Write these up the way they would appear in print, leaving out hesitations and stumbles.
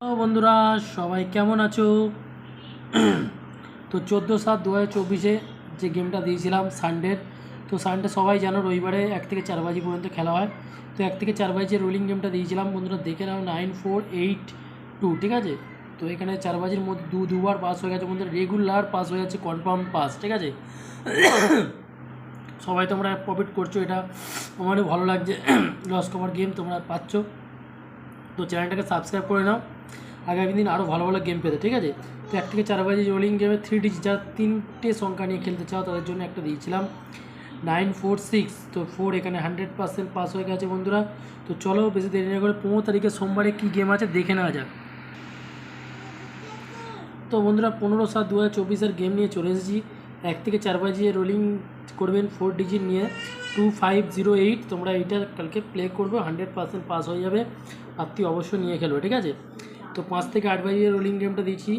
তো বন্ধুরা সবাই কেমন আছো? তো 14/7/2024 যে গেমটা দিয়েছিলাম সানডের, তো সানডে সবাই জানো রবিবারে 1 থেকে 4 বাজি পর্যন্ত খেলা হয়। তো 1 থেকে 4 বাজি যে রোলিং গেমটা দিয়েছিলাম বন্ধুরা দেখে নাও 9482, ঠিক আছে। তো এখানে 4 বাজির মধ্যে দুবার পাস হয়ে গেছে বন্ধুরা, রেগুলার পাস হয়ে যাচ্ছে, কনফার্ম পাস, ঠিক আছে। সবাই তোমরা প্রফিট করছো, এটা আমারও ভালো লাগছে। লস কভার গেম তোমরা পাচ্ছ, তো চ্যানেলটাকে সাবস্ক্রাইব করে নাও আগামী দিন আরও ভালো ভালো গেম পেতে, ঠিক আছে। তো 1 থেকে 4 বাজি রোলিং গেমে 3 ডিজিট যারা 3টে সংখ্যা নিয়ে খেলতে চাও তাদের জন্য একটা দিয়েছিলাম 946। তো 4 এখানে 100% পাস হয়ে গেছে বন্ধুরা। তো চলো বেশি দেরি না করে 15 তারিখে সোমবারে কী গেম আছে দেখে নেওয়া যাক। তো বন্ধুরা 15/7/2024 গেম নিয়ে চলে এসেছি। 1 থেকে 4 বাজি রোলিং করবেন 4 ডিজিট নিয়ে 2508। তোমরা এইটা কালকে প্লে করবে, 100% পাস হয়ে যাবে। আর তুই অবশ্যই নিয়ে খেলবে, ঠিক আছে। তো 5 থেকে 8 বাজি রোলিং গেমটা দিচ্ছি,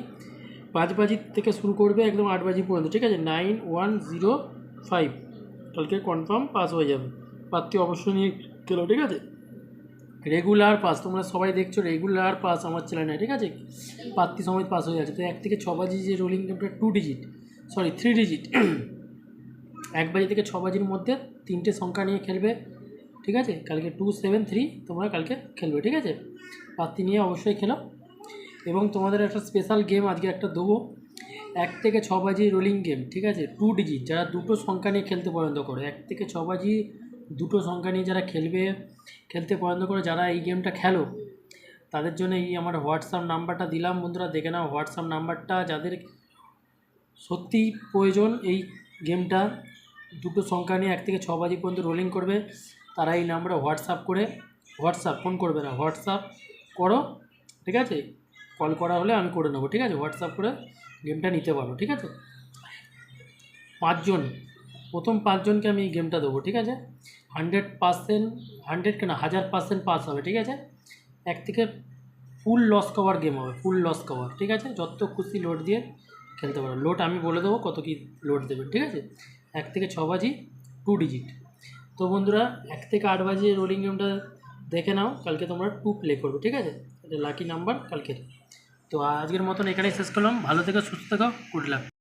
5 বাজি থেকে শুরু করবে একদম 8 বাজি পর্যন্ত, ঠিক আছে। 9105 কালকে কনফার্ম পাস হয়ে যাবে। পাত্তি অবশ্যই নিয়ে খেলো, ঠিক আছে। রেগুলার পাস তোমরা সবাই দেখছো, রেগুলার পাস আমার চ্যানেলে, ঠিক আছে। পাত্তি সময় পাস হয়ে যাচ্ছে। তো 1 থেকে 6 বাজি যে রোলিং গেমটা 2 ডিজিট, সরি 3 ডিজিট, 1 বাজি থেকে 6 বাজির মধ্যে 3টে সংখ্যা নিয়ে খেলবে, ঠিক আছে। কালকে 273 তোমরা কালকে খেলবে, ঠিক আছে। পাত্তি নিয়ে অবশ্যই খেলো। এবং তোমাদের একটা স্পেশাল গেম আজকে একটা দেবো, 1 থেকে 6 বাজি রোলিং গেম, ঠিক আছে। 2 ডিজিট যারা দুটো সংখ্যা নিয়ে খেলতে পছন্দ করো, 1 থেকে 6 বাজি দুটো সংখ্যা নিয়ে যারা খেলতে পছন্দ করো, যারা এই গেমটা খেলো তাদের জন্য এই আমার হোয়াটসঅ্যাপ নাম্বারটা দিলাম বন্ধুরা, দেখে নাও হোয়াটসঅ্যাপ নাম্বারটা। যাদের সত্যি প্রয়োজন এই গেমটা, দুটো সংখ্যা নিয়ে 1 থেকে 6 বাজি পর্যন্ত রোলিং করবে, তারা এই নাম্বারে ফোন করবে না, হোয়াটসঅ্যাপ করো, ঠিক আছে। কল করা হলে আমি করে নেবো, ঠিক আছে। হোয়াটসঅ্যাপ করে গেমটা নিতে পারো, ঠিক আছে। 5 জন, প্রথম 5 জনকে আমি এই গেমটা দেবো, ঠিক আছে। 100%, 100 কেন 1000% পাস হবে, ঠিক আছে। 1 থেকে ফুল লস কভার গেম হবে, ফুল লস কভার, ঠিক আছে। যত খুশি লোড দিয়ে খেলতে পারো। লোড আমি বলে দেবো কত কী লোড দেবে, ঠিক আছে। 1 থেকে 6 বাজি 2 ডিজিট। তো বন্ধুরা 1 থেকে 8 বাজি রোলিং গেমটা দেখে নাও, কালকে তোমরা 2 প্লে করবে, ঠিক আছে। এটা লাকি নাম্বার কালকের। তো আজকের মতন এখানেই শেষ করলাম। ভালো থেকো, সুস্থ থেকো, গুড লাক।